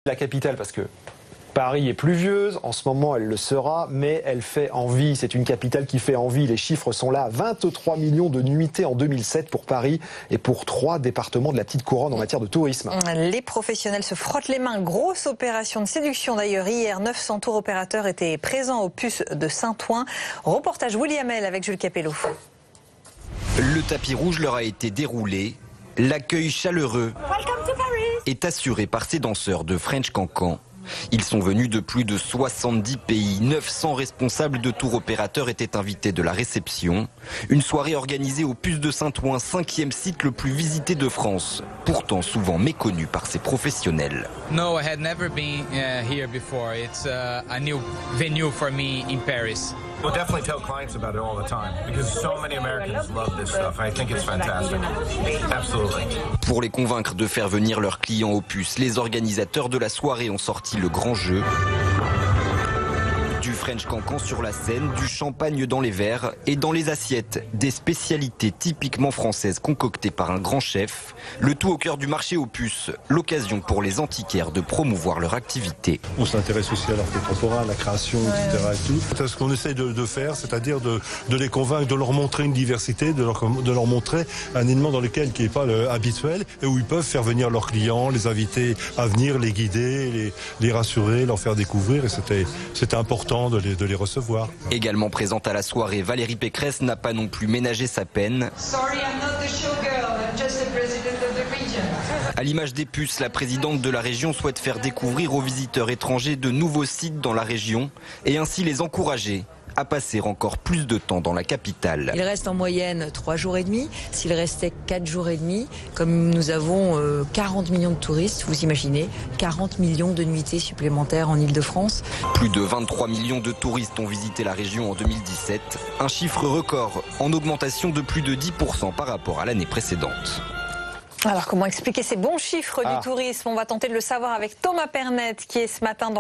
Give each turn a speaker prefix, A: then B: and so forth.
A: La capitale, parce que Paris est pluvieuse, en ce moment elle le sera, mais elle fait envie. C'est une capitale qui fait envie. Les chiffres sont là. 23 millions de nuitées en 2007 pour Paris et pour 3 départements de la petite couronne en matière de tourisme.
B: Les professionnels se frottent les mains. Grosse opération de séduction d'ailleurs. Hier, 900 tours opérateurs étaient présents au Puce de Saint-Ouen. Reportage William L avec Jules Capello.
C: Le tapis rouge leur a été déroulé. L'accueil chaleureux est assuré par ces danseurs de French Cancan. Ils sont venus de plus de 70 pays. 900 responsables de tour opérateurs étaient invités de la réception. Une soirée organisée au Puce de Saint-Ouen, 5e site le plus visité de France, pourtant souvent méconnu par ses professionnels.
D: No, I had never been here before. It's a new venue for me in Paris.
E: We'll definitely tell clients about it all the time because so many Americans love this stuff. I think it's fantastic. Absolutely.
C: Pour les convaincre de faire venir leurs clients au Puce, les organisateurs de la soirée ont sorti le grand jeu. Du French Cancan sur la scène, du champagne dans les verres et dans les assiettes. Des spécialités typiquement françaises concoctées par un grand chef. Le tout au cœur du marché aux puces. L'occasion pour les antiquaires de promouvoir leur activité.
F: On s'intéresse aussi à l'art contemporain, à la création, etc. Et tout. C'est ce qu'on essaie de faire, c'est-à-dire de les convaincre, de leur montrer une diversité, de leur montrer un élément dans lequel qui n'est pas habituel et où ils peuvent faire venir leurs clients, les inviter à venir, les guider, les rassurer, leur faire découvrir. Et c'était important de les recevoir.
C: Également présente à la soirée, Valérie Pécresse n'a pas non plus ménagé sa peine. À l'image des puces, la présidente de la région souhaite faire découvrir aux visiteurs étrangers de nouveaux sites dans la région et ainsi les encourager à passer encore plus de temps dans la capitale.
G: Il reste en moyenne 3 jours et demi. S'il restait 4 jours et demi, comme nous avons 40 millions de touristes, vous imaginez, 40 millions de nuitées supplémentaires en Île-de-France.
C: Plus de 23 millions de touristes ont visité la région en 2017, un chiffre record en augmentation de plus de 10% par rapport à l'année précédente.
B: Alors comment expliquer ces bons chiffres du tourisme? On va tenter de le savoir avec Thomas Pernet qui est ce matin dans